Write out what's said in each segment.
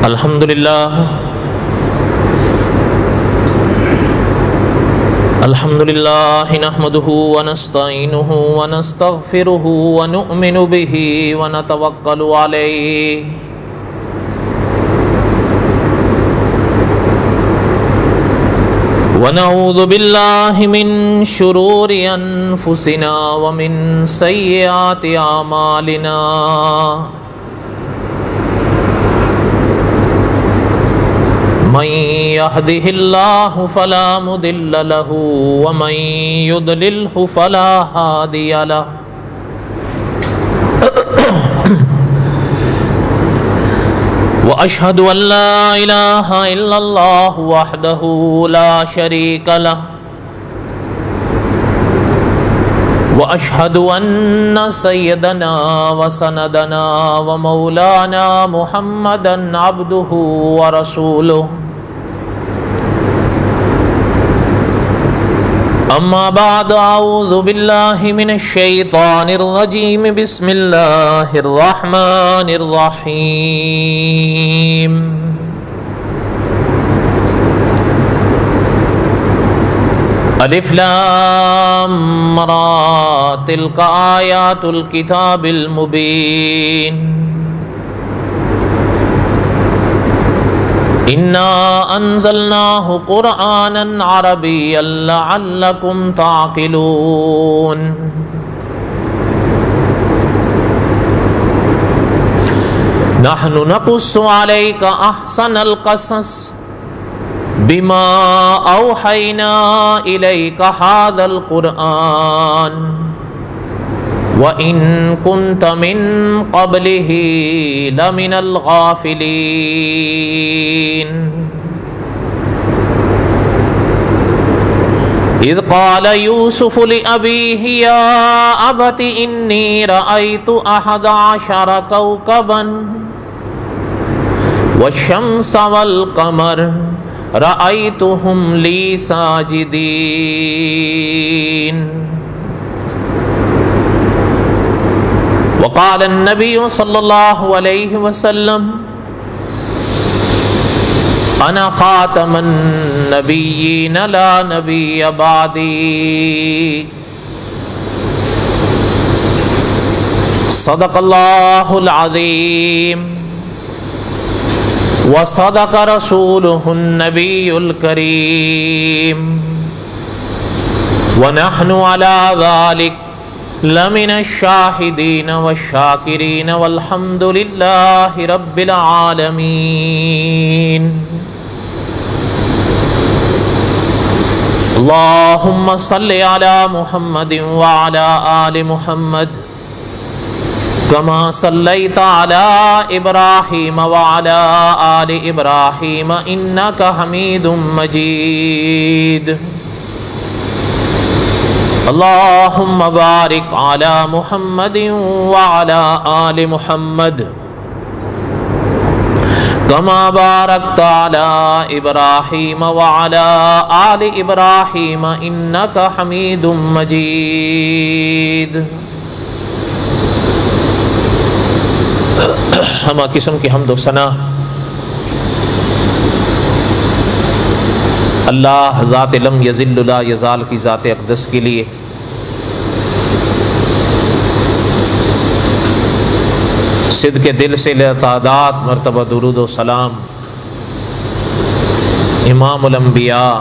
الحمدللہ نحمده ونستعینه ونستغفره ونؤمن به ونتوکل علیہ ونعوذ باللہ من شرور انفسنا ومن سیئات اعمالنا من يهده الله فلا مضل له ومن يضلله فلا هادي له وأشهد أن لا إله إلا الله وحده لا شريك له وأشهد أن سيدنا وسندنا ومولانا محمدا عبده ورسوله أما بعد أعوذ بالله من الشيطان الرجيم بسم الله الرحمن الرحيم الف لام را تلك آيات الكتاب المبين إنا أنزلناه قرآنا عربيا لعلكم تعقلون نحن نقص عليك أحسن القصص بما أوحينا إليك هذا القرآن وَإِن كُنْتَ مِن قَبْلِهِ لَمِنَ الْغَافِلِينَ إِذْ قَالَ يُوسُفُ لِأَبِيهِ يَا أَبَتِ إِنِّي رَأَيْتُ أَحَدَ عَشَرَ كَوْكَبًا وَالشَّمْسَ وَالْقَمَرَ رَأَيْتُهُمْ لِي سَاجِدِينَ وقال النبي صلى الله عليه وسلم أنا خاتم النبيين لا نبي بعدي صدق الله العظيم وصدق رسوله النبي الكريم ونحن على ذلك لمن الشاہدین والشاکرین والحمد للہ رب العالمین اللہم صلی علی محمد وعلی آل محمد کما صلیت علی ابراہیم وعلی آل ابراہیم انکا حمید مجید اللہم بارک علی محمد وعلی آل محمد کما بارکت علی ابراہیم وعلی آل ابراہیم انکا حمید مجید ہمہ قسم کی حمد و ثنا اللہ ذات لم یزل لا یزال کی ذات اقدس کے لیے صدق دل سے تعداد مرتبہ درود و سلام امام الانبیاء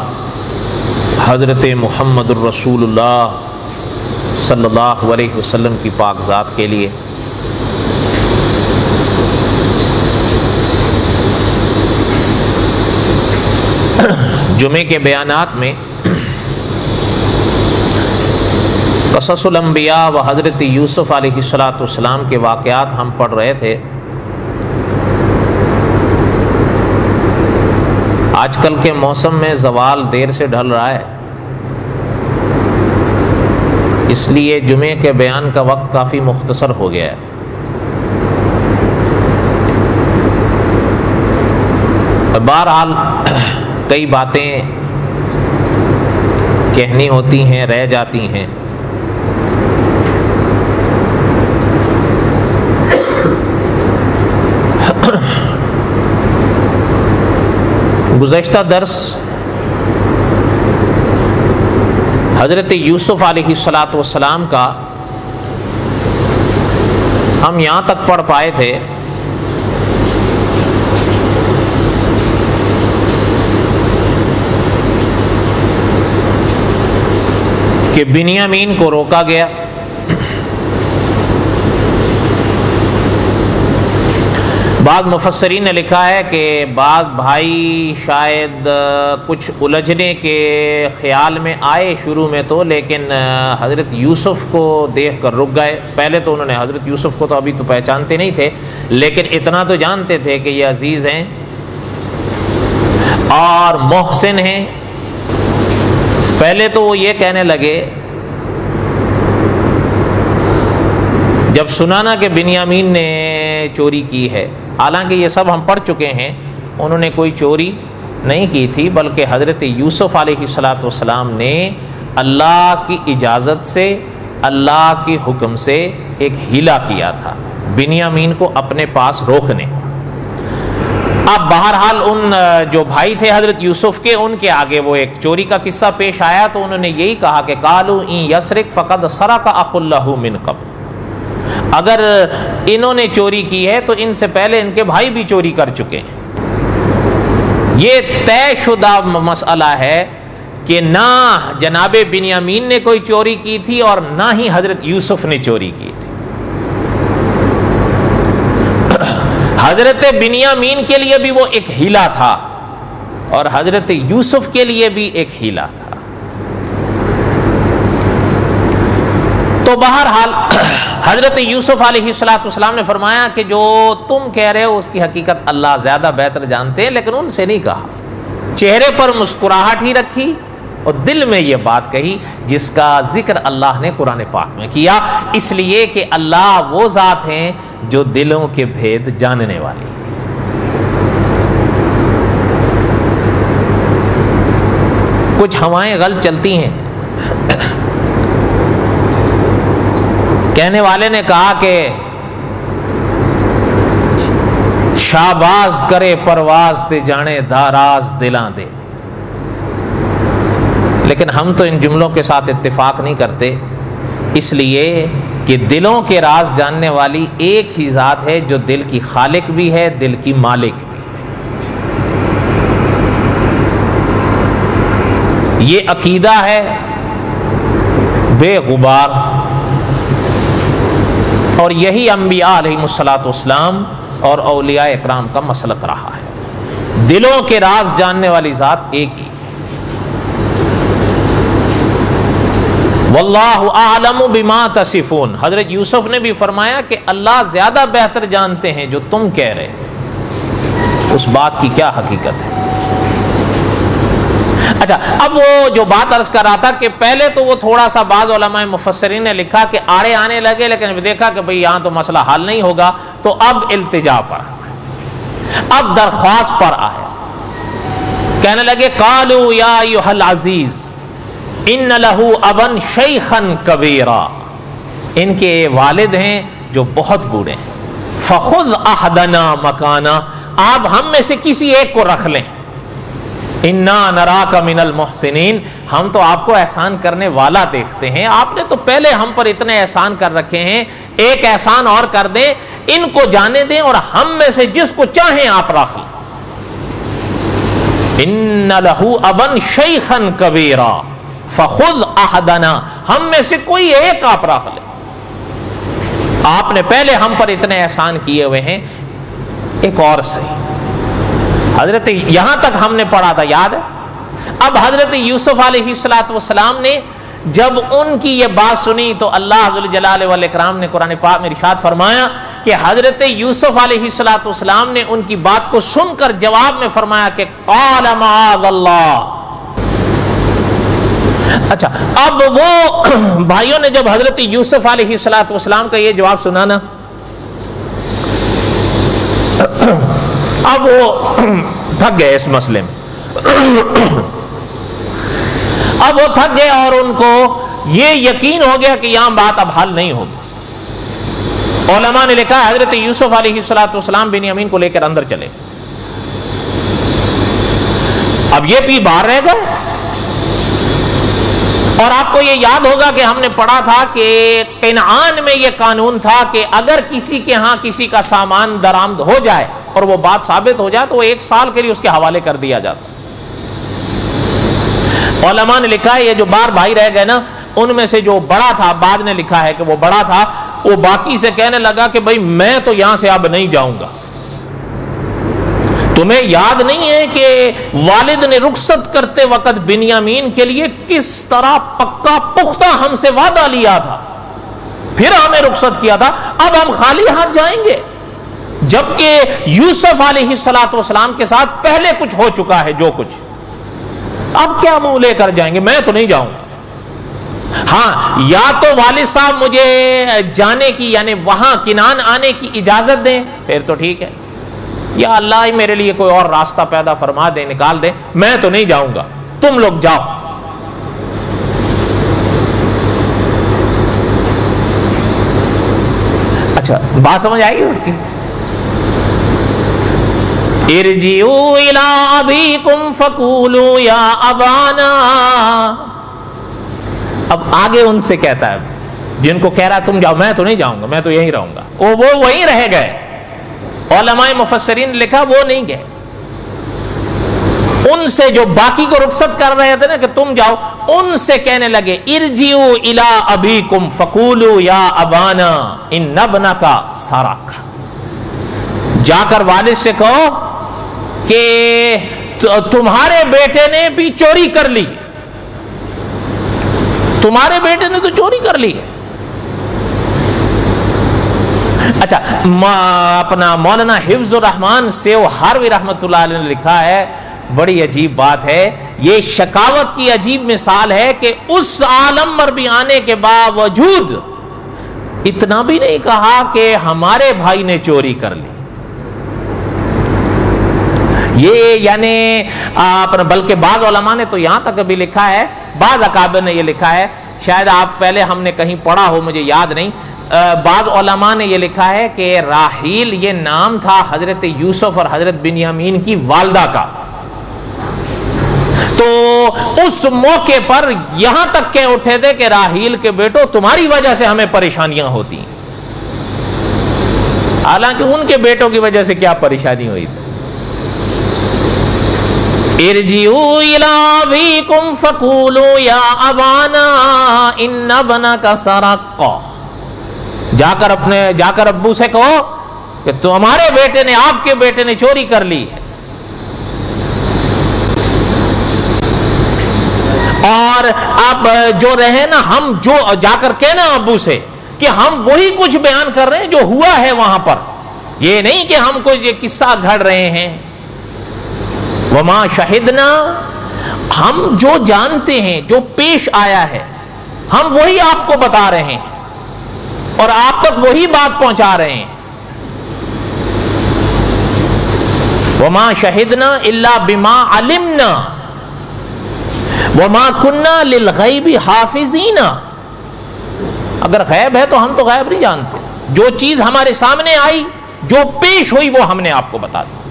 حضرت محمد الرسول اللہ صلی اللہ علیہ وسلم کی پاک ذات کے لیے جمعے کے بیانات میں قصص الانبیاء و حضرت یوسف علیہ السلام کے واقعات ہم پڑھ رہے تھے۔ آج کل کے موسم میں زوال دیر سے ڈھل رہا ہے، اس لیے جمعے کے بیان کا وقت کافی مختصر ہو گیا ہے۔ بہرحال کئی باتیں کہنی ہوتی ہیں، رہ جاتی ہیں۔ گزشتہ درس حضرت یوسف علیہ السلام کا ہم یہاں تک پڑھ پائے تھے کہ بنیامین کو روکا گیا، بعض مفسرین نے لکھا ہے کہ بعض بھائی شاید کچھ الجھنے کے خیال میں آئے شروع میں تو، لیکن حضرت یوسف کو دیکھ کر رک گئے۔ پہلے تو انہوں نے حضرت یوسف کو تو ابھی تو پہچانتے نہیں تھے، لیکن اتنا تو جانتے تھے کہ یہ عزیز ہیں اور محسن ہیں۔ پہلے تو وہ یہ کہنے لگے جب سنا نا کہ بنیامین نے چوری کی ہے، حالانکہ یہ سب ہم پڑھ چکے ہیں، انہوں نے کوئی چوری نہیں کی تھی، بلکہ حضرت یوسف علیہ السلام نے اللہ کی اجازت سے، اللہ کے حکم سے ایک ہیلا کیا تھا بنیامین کو اپنے پاس روکنے۔ اب بہرحال ان جو بھائی تھے حضرت یوسف کے، ان کے آگے وہ ایک چوری کا قصہ پیش آیا تو انہوں نے یہی کہا کہ قالوا ان یسرق فقد سرق اخ له من قبل، اگر انہوں نے چوری کی ہے تو ان سے پہلے ان کے بھائی بھی چوری کر چکے ہیں۔ یہ طے شدہ مسئلہ ہے کہ نہ جناب بنیامین نے کوئی چوری کی تھی اور نہ ہی حضرت یوسف نے چوری کی تھی۔ حضرت بنیامین کے لیے بھی وہ ایک ہیلا تھا اور حضرت یوسف کے لیے بھی ایک ہیلا تھا۔ تو بہرحال حضرت یوسف علیہ السلام نے فرمایا کہ جو تم کہہ رہے ہو اس کی حقیقت اللہ زیادہ بہتر جانتے ہیں، لیکن ان سے نہیں کہا، چہرے پر مسکراہٹ ہی رکھی اور دل میں یہ بات کہی جس کا ذکر اللہ نے قرآن پاک میں کیا، اس لیے کہ اللہ وہ ذات ہیں جو دلوں کے بھید جاننے والی۔ کچھ ہوائیں غلط چلتی ہیں۔ کہنے والے نے کہا کہ شاباز کرے پرواز تے جانے داراز دلاں دے، لیکن ہم تو ان جملوں کے ساتھ اتفاق نہیں کرتے، اس لیے کہ دلوں کے راز جاننے والی ایک ہی ذات ہے جو دل کی خالق بھی ہے، دل کی مالک بھی ہے۔ یہ عقیدہ ہے بے غبار، اور یہی انبیاء علیہ السلام اور اولیاء اکرام کا مسلک رہا ہے۔ دلوں کے راز جاننے والی ذات ایک ہی۔ واللہ اعلم بما تصفون، حضرت یوسف نے بھی فرمایا کہ اللہ زیادہ بہتر جانتے ہیں جو تم کہہ رہے ہو، اس بات کی کیا حقیقت ہے۔ اچھا، اب وہ جو بات عرض کر رہا تھا کہ پہلے تو وہ تھوڑا سا بعض علماء مفسرین نے لکھا کہ آڑے آنے لگے، لیکن دیکھا کہ بھئی یہاں تو مسئلہ حل نہیں ہوگا، تو اب التجا پر، اب درخواست پر آئے، کہنے لگے قالوا یا ایھا العزیز ان لہ ابا شیخا کبیرا، ان کے والد ہیں جو بہت بوڑھے ہیں، فخذ احدنا مکانا، آپ ہم میں سے کسی ایک کو رکھ لیں، انا نراک من المحسنین، ہم تو آپ کو احسان کرنے والا دیکھتے ہیں، آپ نے تو پہلے ہم پر اتنے احسان کر رکھے ہیں، ایک احسان اور کر دیں، ان کو جانے دیں اور ہم میں سے جس کو چاہیں آپ رکھ لیں۔ ان لہ ابا شیخا کبیرا فخذ احدنا، ہم میں سے کوئی ایک آپ رکھ لیں، آپ نے پہلے ہم پر اتنے احسان کیے ہوئے ہیں، ایک اور صحیح۔ حضرت یہاں تک ہم نے پڑھا تھا، یاد ہے؟ اب حضرت یوسف علیہ السلام نے جب ان کی یہ بات سنی تو اللہ ذوالجلال والاکرام نے قرآن پاک میں ارشاد فرمایا کہ حضرت یوسف علیہ السلام نے ان کی بات کو سن کر جواب میں فرمایا کہ قال معاذ اللہ۔ اچھا، اب وہ بھائیوں نے جب حضرت یوسف علیہ السلام کا یہ جواب سنا نا، اب وہ تھک گئے اس مسئلے میں، اب وہ تھک گئے اور ان کو یہ یقین ہو گیا کہ یہاں بات اب حل نہیں ہوگی۔ علماء نے لکھا حضرت یوسف علیہ السلام بنیامین کو لے کر اندر چلے، اب یہ پی باہر رہ گئے. اور آپ کو یہ یاد ہوگا کہ ہم نے پڑھا تھا کہ کنعان میں یہ قانون تھا کہ اگر کسی کے ہاں کسی کا سامان درآمد ہو جائے اور وہ بات ثابت ہو جائے تو وہ 1 سال کے لیے اس کے حوالے کر دیا جاتا. علماء نے لکھا ہے یہ جو بار بھائی رہ گئے نا، ان میں سے جو بڑا تھا، بعد نے لکھا ہے کہ وہ بڑا تھا، وہ باقی سے کہنے لگا کہ بھائی میں تو یہاں سے اب نہیں جاؤں گا. تمہیں یاد نہیں ہے کہ والد نے رخصت کرتے وقت بنیامین کے لیے کس طرح پکا پختہ ہم سے وعدہ لیا تھا، پھر ہمیں رخصت کیا تھا، اب ہم خالی ہاتھ جائیں گے؟ جبکہ یوسف علیہ السلام کے ساتھ پہلے کچھ ہو چکا ہے جو کچھ، اب کیا منہ لے کر جائیں گے؟ میں تو نہیں جاؤں گا. ہاں، یا تو والد صاحب مجھے جانے کی یعنی وہاں کنعان آنے کی اجازت دیں، پھر تو ٹھیک ہے، یا اللہ ہی میرے لیے کوئی اور راستہ پیدا فرما دے، نکال دے، میں تو نہیں جاؤں گا، تم لوگ جاؤ. اچھا بات سمجھ آئی اس کی؟ ارجعوا الی ابیکم فقولوا یا ابانا. اب آگے ان سے کہتا ہے جن کو کہہ رہا تم جاؤ، میں تو نہیں جاؤں گا، میں تو یہیں رہوں گا، وہ وہیں رہ گئے. علماء مفسرین نے لکھا وہ نہیں گئے. ان سے جو باقی کو رخصت کر رہے تھے نا کہ تم جاؤ، ان سے کہنے لگے ارجعوا الی ابیکم فقولوا یا ابانا ان ابنک سرق. جا کر والد سے کہو کہ تمہارے بیٹے نے بھی چوری کر لی، تمہارے بیٹے نے تو چوری کر لی ہے. اچھا اپنا مولانا حفظ الرحمان سیو ہاروی رحمت اللہ علیہ نے لکھا ہے، بڑی عجیب بات ہے، یہ شکاوت کی عجیب مثال ہے کہ اس عالم پر بھی آنے کے باوجود اتنا بھی نہیں کہا کہ ہمارے بھائی نے چوری کر لی. یہ یعنی بلکہ بعض علماء نے تو یہاں تک بھی لکھا ہے، بعض اکابر نے یہ لکھا ہے، شاید آپ پہلے ہم نے کہیں پڑھا ہو مجھے یاد نہیں، بعض علماء نے یہ لکھا ہے کہ راحیل یہ نام تھا حضرت یوسف اور حضرت بنیامین کی والدہ کا. تو اس موقع پر یہاں تک کہہ اٹھے تھے کہ راحیل کے بیٹو تمہاری وجہ سے ہمیں پریشانیاں ہوتی ہیں، حالانکہ ان کے بیٹوں کی وجہ سے کیا پریشانی ہوئی تھی. ارجعوا الی ابیکم فقولوا یا ابانا ان ابنک سرق. جا کر ابو سے کہو کہ تمہارے بیٹے نے، آپ کے بیٹے نے چوری کر لی ہے. اور اب جو رہے نا، ہم جو جا کر کہنا ابو سے کہ ہم وہی کچھ بیان کر رہے ہیں جو ہوا ہے وہاں پر، یہ نہیں کہ ہم کو یہ قصہ گھڑ رہے ہیں. وما شہدنا، ہم جو جانتے ہیں جو پیش آیا ہے ہم وہی آپ کو بتا رہے ہیں اور آپ تک وہی بات پہنچا رہے ہیں. وما شہدنا الا بما علمنا وما كنا للغیب حافظین. اگر غیب ہے تو ہم تو غیب نہیں جانتے، جو چیز ہمارے سامنے آئی، جو پیش ہوئی وہ ہم نے آپ کو بتا دی.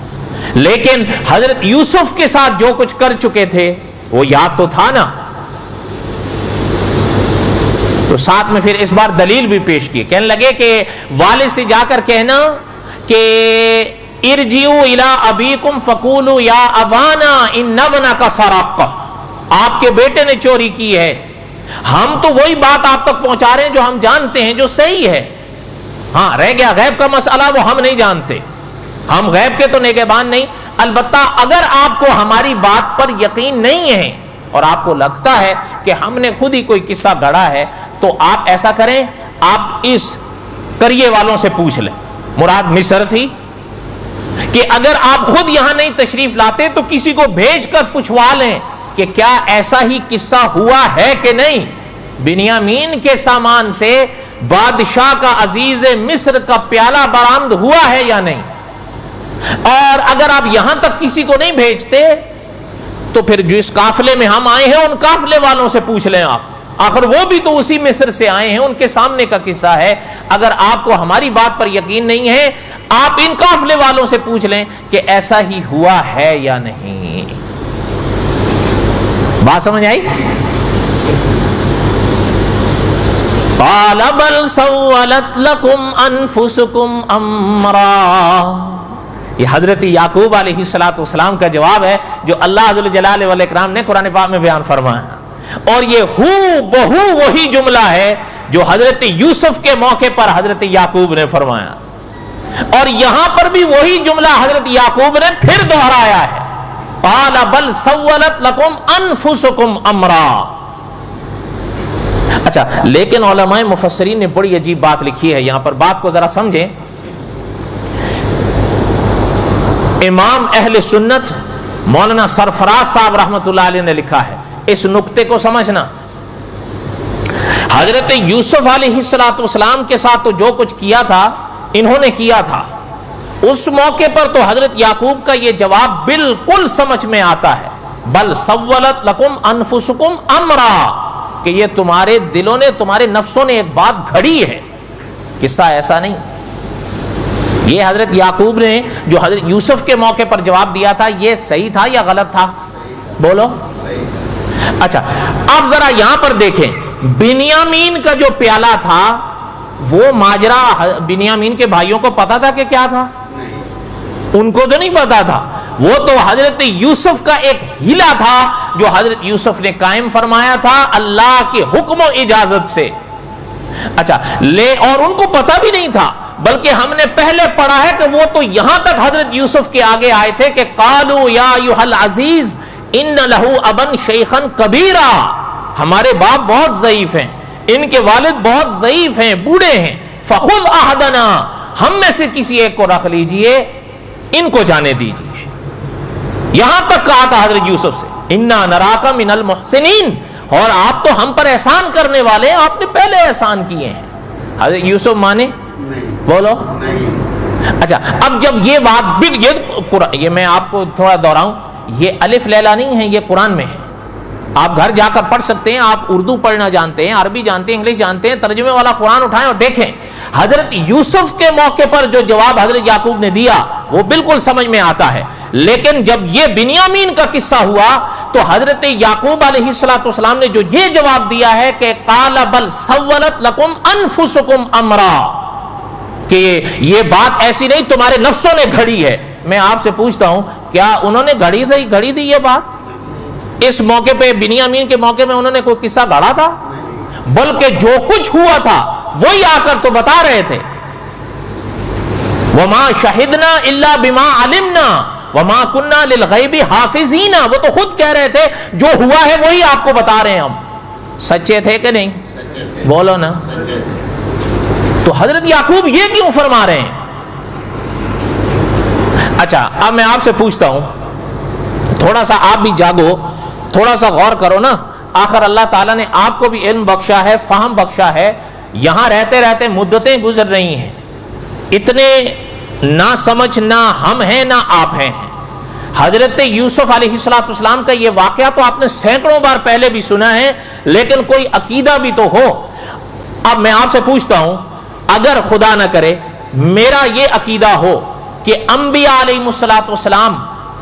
لیکن حضرت یوسف کے ساتھ جو کچھ کر چکے تھے وہ یاد تو تھا نا. تو ساتھ میں پھر اس بار دلیل بھی پیش کی، کہنے لگے کہ والد سے جا کر کہنا کہ ارجعوا الی ابیکم فقولوا یا ابانا ان ابنک سرق، آپ کے بیٹے نے چوری کی ہے. ہم تو وہی بات آپ تک پہنچا رہے ہیں جو ہم جانتے ہیں، جو صحیح ہے. ہاں رہ گیا غیب کا مسئلہ، وہ ہم نہیں جانتے، ہم غیب کے تو نگہبان نہیں. البتہ اگر آپ کو ہماری بات پر یقین نہیں ہے اور آپ کو لگتا ہے کہ ہم نے خود ہی کوئی قصہ گڑھا ہے، تو آپ ایسا کریں، آپ اس قریے والوں سے پوچھ لیں، مراد مصر تھی، کہ اگر آپ خود یہاں نہیں تشریف لاتے تو کسی کو بھیج کر پوچھوا لیں کہ کیا ایسا ہی قصہ ہوا ہے کہ نہیں. بنیامین کے سامان سے بادشاہ کا عزیز مصر کا پیالہ برآمد ہوا ہے یا نہیں. اور اگر آپ یہاں تک کسی کو نہیں بھیجتے تو پھر جو اس قافلے میں ہم آئے ہیں ان قافلے والوں سے پوچھ لیں آپ، آخر وہ بھی تو اسی مصر سے آئے ہیں، ان کے سامنے کا قصہ ہے. اگر آپ کو ہماری بات پر یقین نہیں ہے، آپ ان قافلے والوں سے پوچھ لیں کہ ایسا ہی ہوا ہے یا نہیں. بات سمجھ آئی؟ قال بل سولت لکم انفسکم امرا، یہ حضرت یعقوب علیہ السلام کا جواب ہے جو اللہ ذو الجلال والاکرام نے قرآن پاک میں بیان فرمایا، اور یہ بہو وہی جملہ ہے جو حضرت یوسف کے موقع پر حضرت یعقوب نے فرمایا، اور یہاں پر بھی وہی جملہ حضرت یعقوب نے پھر دہرایا ہے، قال بل سولت لکم انفسکم امرا۔ اچھا، لیکن علماء مفسرین نے بڑی عجیب بات لکھی ہے یہاں پر، بات کو ذرا سمجھیں۔ امام اہل سنت مولانا سرفراز صاحب رحمۃ اللہ علیہ نے لکھا ہے، اس نقطے کو سمجھنا، حضرت یوسف علیہ السلام کے ساتھ تو جو کچھ کیا تھا انہوں نے کیا تھا، اس موقع پر تو حضرت یعقوب کا یہ جواب بالکل سمجھ میں آتا ہے، بل سولت لکم انفسکم امرا، کہ یہ تمہارے دلوں نے، تمہارے نفسوں نے ایک بات گھڑی ہے، قصہ ایسا نہیں۔ یہ حضرت یعقوب نے جو حضرت یوسف کے موقع پر جواب دیا تھا، یہ صحیح تھا یا غلط تھا؟ بولو۔ اچھا، اب ذرا یہاں پر دیکھیں، بنیامین کا جو پیالہ تھا وہ ماجرا بنیامین کے بھائیوں کو پتا تھا کہ کیا تھا؟ ان کو تو نہیں پتا تھا، وہ تو حضرت یوسف کا ایک ہیلا تھا جو حضرت یوسف نے قائم فرمایا تھا اللہ کے حکم و اجازت سے۔ اچھا، اور ان کو پتا بھی نہیں تھا، بلکہ ہم نے پہلے پڑھا ہے کہ وہ تو یہاں تک حضرت یوسف کے آگے آئے تھے کہ قالوا یا ایھا العزیز ان لہ ابا شیخا کبیرا، ہمارے باپ بہت ضعیف ہیں، ان کے والد بہت ضعیف ہیں، بوڑھے ہیں، فخذ احدنا، ہم میں سے کسی ایک کو رکھ لیجئے، ان کو جانے دیجئے۔ یہاں تک کہا تھا حضرت یوسف سے انا نراک من المحسنین، اور آپ تو ہم پر احسان کرنے والے ہیں، آپ نے پہلے احسان کیے ہیں۔ حضرت یوسف مانے؟ بولو۔ اچھا، اب جب یہ بات یہ میں آپ کو تھوڑا دہراؤں، یہ الف لیلا نہیں ہے، یہ قرآن میں ہے، آپ گھر جا کر پڑھ سکتے ہیں، آپ اردو پڑھنا جانتے ہیں، عربی جانتے ہیں، انگلش جانتے ہیں، ترجمے والا قرآن اٹھائیں اور دیکھیں حضرت یوسف کے موقع پر جو جواب حضرت یعقوب نے دیا وہ بالکل سمجھ میں آتا ہے، لیکن جب یہ بنیامین کا قصہ ہوا تو حضرت یعقوب علیہ السلام نے جو یہ جواب دیا ہے کہ قال بل سولت لکم انفسکم امرا، کہ یہ بات ایسی نہیں تمہارے نفسوں نے گھڑی ہے، میں آپ سے پوچھتا ہوں کیا انہوں نے گھڑی تھی یہ بات؟ اس موقع پہ بنیامین کے موقع میں انہوں نے کوئی قصہ گھڑا تھا؟ بلکہ جو کچھ ہوا تھا وہی آ کر تو بتا رہے تھے، وما شہدنا الا بما علمنا وما كنا للغیب حافظین، وہ تو خود کہہ رہے تھے جو ہوا ہے وہی آپ کو بتا رہے ہیں ہم۔ سچے تھے کہ نہیں؟ بولو نا۔ تو حضرت یعقوب یہ کیوں فرما رہے ہیں؟ اچھا، اب میں آپ سے پوچھتا ہوں، تھوڑا سا آپ بھی جاگو، تھوڑا سا غور کرو نا، آخر اللہ تعالیٰ نے آپ کو بھی علم بخشا ہے، فہم بخشا ہے، یہاں رہتے رہتے مدتیں گزر رہی ہیں، اتنے نہ سمجھ نہ ہم ہیں نہ آپ ہیں۔ حضرت یوسف علیہ السلام کا یہ واقعہ تو آپ نے سینکڑوں بار پہلے بھی سنا ہے، لیکن کوئی عقیدہ بھی تو ہو۔ اب میں آپ سے پوچھتا ہوں، اگر خدا نہ کرے میرا یہ عقیدہ ہو کہ انبیاء علیہ السلام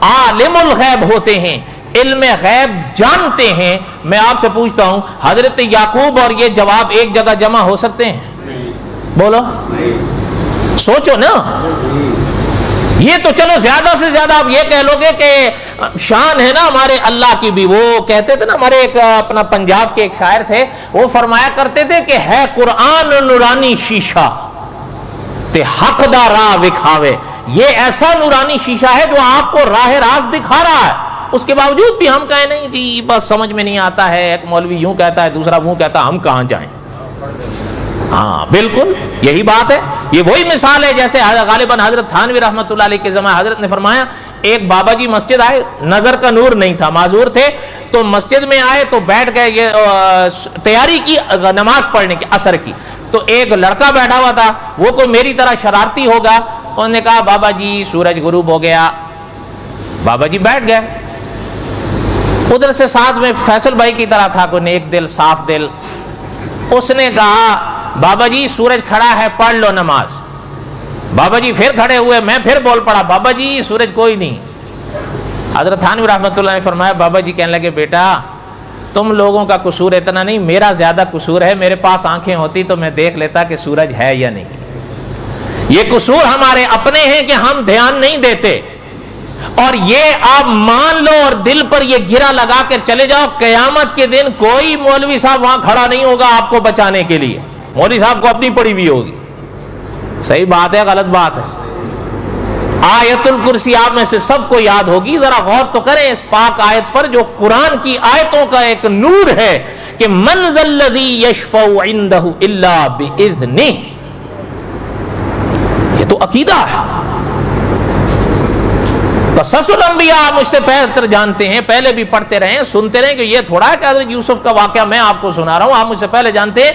عالم الغیب ہوتے ہیں، علم غیب جانتے ہیں، میں آپ سے پوچھتا ہوں حضرت یعقوب اور یہ جواب ایک جگہ جمع ہو سکتے ہیں؟ بولو، سوچو نا۔ یہ تو چلو زیادہ سے زیادہ آپ یہ کہہ لو گے کہ شان ہے نا ہمارے اللہ کی بھی، وہ کہتے تھے نا، ہمارے ایک اپنا پنجاب کے ایک شاعر تھے، وہ فرمایا کرتے تھے کہ ہے قرآن نورانی شیشہ تے حق دا راہ دکھاوے، یہ ایسا نورانی شیشہ ہے جو آپ کو راہ راست دکھا رہا ہے، اس کے باوجود بھی ہم کہیں نہیں جی بس سمجھ میں نہیں آتا ہے، ایک مولوی یوں کہتا ہے دوسرا وہ کہتا ہے، ہم کہاں جائیں؟ ہاں بالکل یہی بات ہے، یہ وہی مثال ہے جیسے غالباً حضرت تھانوی رحمۃ اللہ علیہ کے زمانے حضرت نے فرمایا، ایک بابا جی مسجد آئے، نظر کا نور نہیں تھا، معذور تھے، تو مسجد میں آئے تو بیٹھ گئے، یہ تیاری کی نماز پڑھنے کی عصر کی، تو ایک لڑکا بیٹھا ہوا تھا، وہ کوئی میری طرح شرارتی ہوگا، انہوں نے کہا بابا جی سورج غروب ہو گیا، بابا جی بیٹھ گئے، ادھر سے ساتھ میں فیصل بھائی کی طرح تھا کوئی نیک دل صاف دل، اس نے کہا بابا جی سورج کھڑا ہے پڑھ لو نماز، بابا جی پھر کھڑے ہوئے، میں پھر بول پڑا بابا جی سورج کوئی نہیں، حضرت تھانوی رحمۃ اللہ نے فرمایا بابا جی کہنے لگے بیٹا تم لوگوں کا قصور اتنا نہیں، میرا زیادہ قصور ہے، میرے پاس آنکھیں ہوتی تو میں دیکھ لیتا کہ سورج ہے یا نہیں۔ یہ قصور ہمارے اپنے ہیں کہ ہم دھیان نہیں دیتے، اور یہ آپ مان لو اور دل پر یہ گرا لگا کر چلے جاؤ، قیامت کے دن کوئی مولوی صاحب وہاں کھڑا نہیں ہوگا آپ کو بچانے کے لیے، مولوی صاحب کو اپنی پڑی ہوئی ہوگی۔ صحیح بات ہے غلط بات ہے؟ آیت الکرسی آپ میں سے سب کو یاد ہوگی، ذرا غور تو کریں اس پاک آیت پر جو قرآن کی آیتوں کا ایک نور ہے کہ من ذا الذی یشفع عندہ الا باذنہ، یہ تو عقیدہ ہے۔ قصص الانبیاء مجھ سے بہتر جانتے ہیں، پہلے بھی پڑھتے رہے ہیں، سنتے رہے کہ یہ تھوڑا ہے کہ حضرت یوسف کا واقعہ میں آپ کو سنا رہا ہوں، آپ مجھ سے پہلے جانتے ہیں۔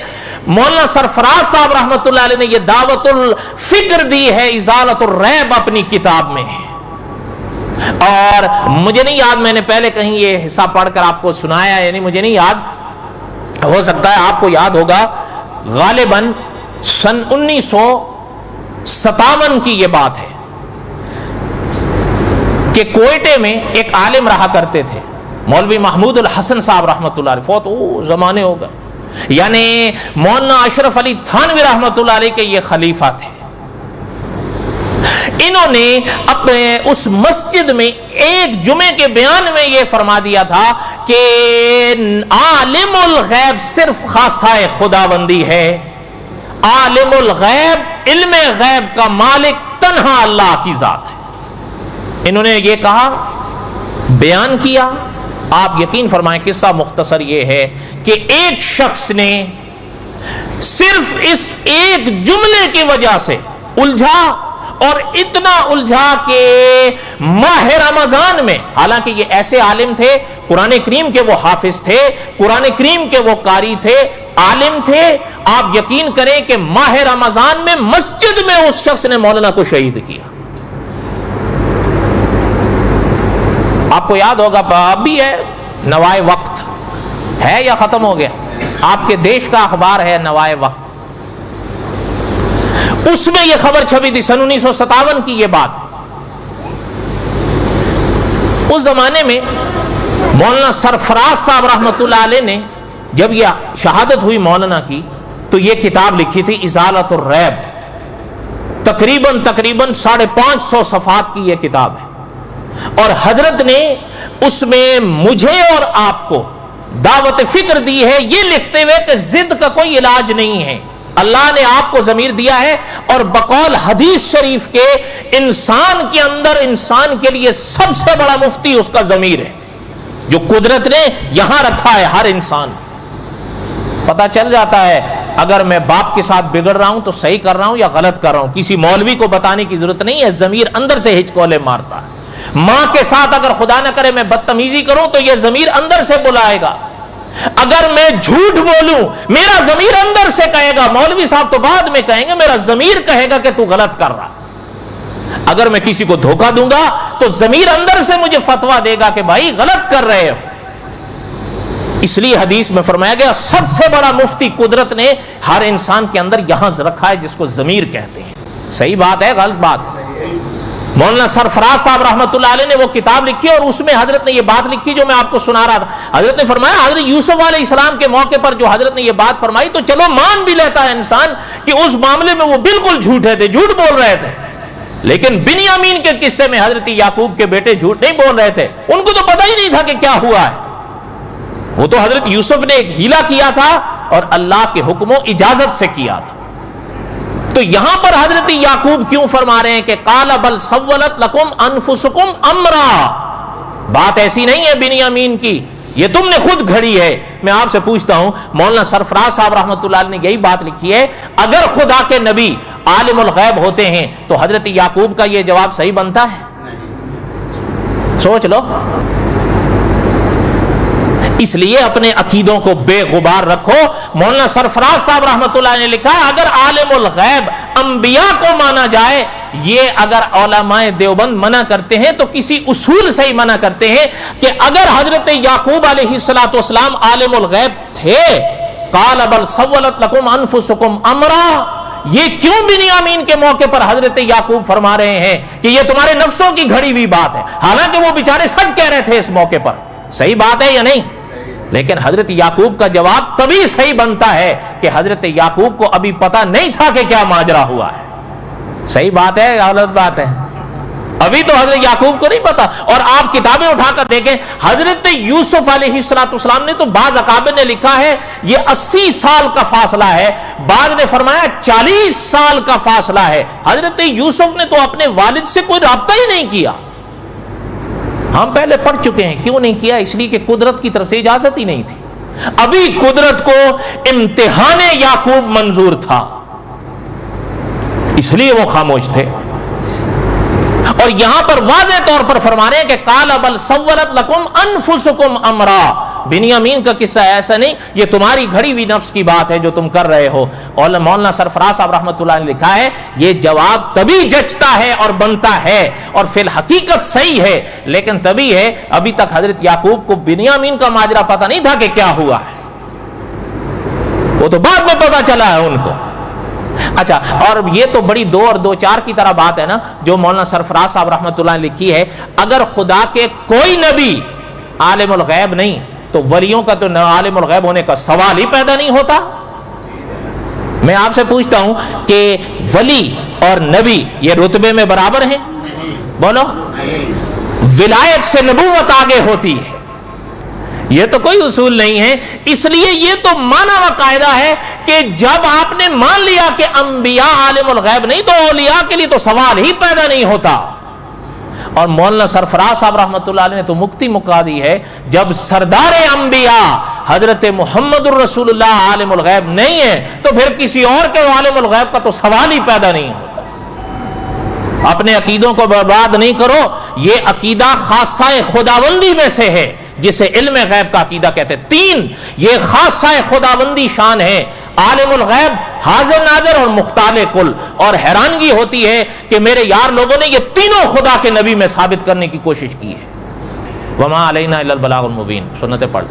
مولانا سرفراز صاحب رحمۃ اللہ علیہ نے یہ دعوت الفکر دی ہے ازالۃ الریب اپنی کتاب میں، اور مجھے نہیں یاد میں نے پہلے کہیں یہ حصہ پڑھ کر آپ کو سنایا، یعنی مجھے نہیں یاد، ہو سکتا ہے آپ کو یاد ہوگا، غالباً سن 1957 کی یہ بات ہے کہ کوئٹے میں ایک عالم رہا کرتے تھے، مولوی محمود الحسن صاحب رحمۃ اللہ علیہ، فوت زمانے ہو گئے، یعنی مولانا اشرف علی تھانوی رحمۃ اللہ علیہ کے یہ خلیفہ تھے۔ انہوں نے اپنے اس مسجد میں ایک جمعے کے بیان میں یہ فرما دیا تھا کہ عالم الغیب صرف خاصہ خداوندی ہے، عالم الغیب علم غیب کا مالک تنہا اللہ کی ذات ہے۔ انہوں نے یہ کہا، بیان کیا، آپ یقین فرمائیں قصہ مختصر یہ ہے کہ ایک شخص نے صرف اس ایک جملے کی وجہ سے الجھا، اور اتنا الجھا کہ ماہ رمضان میں، حالانکہ یہ ایسے عالم تھے، قرآن کریم کے وہ حافظ تھے، قرآن کریم کے وہ قاری تھے، عالم تھے، آپ یقین کریں کہ ماہ رمضان میں مسجد میں اس شخص نے مولانا کو شہید کیا۔ آپ کو یاد ہوگا، اب بھی ہے نوائے وقت ہے یا ختم ہو گیا؟ آپ کے دیش کا اخبار ہے نوائے وقت، اس میں یہ خبر چھپی تھی، سن 1957 کی یہ بات۔ اس زمانے میں مولانا سرفراز صاحب رحمۃ اللہ علیہ نے جب یہ شہادت ہوئی مولانا کی تو یہ کتاب لکھی تھی ازالۃ الریب، تقریباً 550 صفحات کی یہ کتاب ہے، اور حضرت نے اس میں مجھے اور آپ کو دعوت فکر دی ہے یہ لکھتے ہوئے کہ ضد کا کوئی علاج نہیں ہے، اللہ نے آپ کو ضمیر دیا ہے، اور بقول حدیث شریف کے انسان کے اندر انسان کے لیے سب سے بڑا مفتی اس کا ضمیر ہے، جو قدرت نے یہاں رکھا ہے ہر انسان کو۔ پتہ چل جاتا ہے اگر میں باپ کے ساتھ بگڑ رہا ہوں تو صحیح کر رہا ہوں یا غلط کر رہا ہوں، کسی مولوی کو بتانے کی ضرورت نہیں ہے، ضمیر اندر سے ہچکولے مارتا ہے۔ ماں کے ساتھ اگر خدا نہ کرے میں بدتمیزی کروں تو یہ ضمیر اندر سے بلائے گا، اگر میں جھوٹ بولوں میرا ضمیر اندر سے کہے گا، مولوی صاحب تو بعد میں کہیں گے، میرا ضمیر کہے گا کہ تو غلط کر رہا، اگر میں کسی کو دھوکہ دوں گا تو ضمیر اندر سے مجھے فتویٰ دے گا کہ بھائی غلط کر رہے ہو۔ اس لیے حدیث میں فرمایا گیا سب سے بڑا مفتی قدرت نے ہر انسان کے اندر یہاں رکھا ہے، جس کو ضمیر کہتے ہیں۔ صحیح بات ہے غلط بات ہے؟ مولانا سرفراز صاحب رحمۃ اللہ علیہ نے وہ کتاب لکھی، اور اس میں حضرت نے یہ بات لکھی جو میں آپ کو سنا رہا تھا۔ حضرت نے فرمایا حضرت یوسف علیہ السلام کے موقع پر جو حضرت نے یہ بات فرمائی تو چلو مان بھی لیتا ہے انسان کہ اس معاملے میں وہ بالکل جھوٹے تھے، جھوٹ بول رہے تھے، لیکن بنیامین کے قصے میں حضرت یعقوب کے بیٹے جھوٹ نہیں بول رہے تھے، ان کو تو پتہ ہی نہیں تھا کہ کیا ہوا ہے، وہ تو حضرت یوسف نے ایک ہیلا کیا تھا اور اللہ کے حکم و اجازت سے کیا تھا۔ تو یہاں پر حضرت یعقوب کیوں فرما رہے ہیں کہ قال بل سولت لکم انفسکم امرا، بات ایسی نہیں ہے بنیامین کی، یہ تم نے خود گھڑی ہے۔ میں آپ سے پوچھتا ہوں، مولانا سرفراز صاحب رحمۃ اللہ علیہ نے یہی بات لکھی ہے، اگر خدا کے نبی عالم الغیب ہوتے ہیں تو حضرت یعقوب کا یہ جواب صحیح بنتا ہے؟ سوچ لو۔ اس لیے اپنے عقیدوں کو بے غبار رکھو۔ مولانا سرفراز صاحب رحمۃ اللہ نے لکھا اگر عالم الغیب انبیاء کو مانا جائے، یہ اگر علماء دیوبند منع کرتے ہیں تو کسی اصول سے ہی منع کرتے ہیں کہ اگر حضرت یعقوب علیہ السلام عالم الغیب تھے، قال بل سولت لکم انفسکم امرا، یہ کیوں بنیامین کے موقع پر حضرت یعقوب فرما رہے ہیں کہ یہ تمہارے نفسوں کی گھڑی ہوئی بات ہے، حالانکہ وہ بیچارے سچ کہہ رہے تھے اس موقع پر۔ صحیح بات ہے یا نہیں؟ لیکن حضرت یعقوب کا جواب تبھی صحیح بنتا ہے کہ حضرت یعقوب کو ابھی پتہ نہیں تھا کہ کیا ماجرا ہوا ہے. صحیح بات ہے یا غلط بات ہے؟ ابھی تو حضرت یعقوب کو نہیں پتا. اور آپ کتابیں اٹھا کر دیکھیں, حضرت یوسف علیہ السلام نے تو بعض اکابر نے لکھا ہے یہ 80 سال کا فاصلہ ہے, بعض نے فرمایا 40 سال کا فاصلہ ہے. حضرت یوسف نے تو اپنے والد سے کوئی رابطہ ہی نہیں کیا. ہم پہلے پڑھ چکے ہیں کیوں نہیں کیا, اس لیے کہ قدرت کی طرف سے اجازت ہی نہیں تھی. ابھی قدرت کو امتحان یعقوب منظور تھا, اس لیے وہ خاموش تھے. اور یہاں پر واضح طور پر فرما رہے ہیں کہ قال بل سولت لکم انفسکم امرا. بنیامین کا قصہ ایسا نہیں, یہ تمہاری گھڑی ہوئی نفس کی بات ہے جو تم کر رہے ہو. اور مولانا سرفراز صاحب رحمۃ اللہ نے لکھا ہے یہ جواب تبھی جچتا ہے اور بنتا ہے اور فی الحقیقت صحیح ہے, لیکن تبھی ہے ابھی تک حضرت یعقوب کو بنیامین کا ماجرا پتہ نہیں تھا کہ کیا ہوا ہے, وہ تو بعد میں پتہ چلا ہے ان کو. اچھا, اور یہ تو بڑی 2 اور 2 4 کی طرح بات ہے نا جو مولانا سرفراز صاحب رحمۃ اللہ نے لکھی ہے. اگر خدا کے کوئی نبی عالم الغیب نہیں تو ولیوں کا تو عالم الغیب ہونے کا سوال ہی پیدا نہیں ہوتا. میں آپ سے پوچھتا ہوں کہ ولی اور نبی یہ رتبے میں برابر ہیں؟ بولو. ولایت سے نبوت آگے ہوتی ہے, یہ تو کوئی اصول نہیں ہے. اس لیے یہ تو مانا و قاعدہ ہے کہ جب آپ نے مان لیا کہ انبیاء عالم الغیب نہیں تو اولیاء کے لیے تو سوال ہی پیدا نہیں ہوتا. اور مولانا سرفراز صاحب رحمۃ اللہ علیہ نے تو مکتی مکا دی ہے, جب سردار انبیاء حضرت محمد الرسول اللہ عالم الغیب نہیں ہے تو پھر کسی اور کے عالم الغیب کا تو سوال ہی پیدا نہیں ہوتا. اپنے عقیدوں کو برباد نہیں کرو, یہ عقیدہ خاصہ خداوندی میں سے ہے جسے علم غیب کا عقیدہ کہتے ہیں. 3 یہ خاصہ خداوندی شان ہے, عالم الغیب, حاضر ناظر اور مختال کل. اور حیرانگی ہوتی ہے کہ میرے یار لوگوں نے یہ تینوں خدا کے نبی میں ثابت کرنے کی کوشش کی ہے. وما علینا الا البلاغ المبین. سنتیں پڑھ.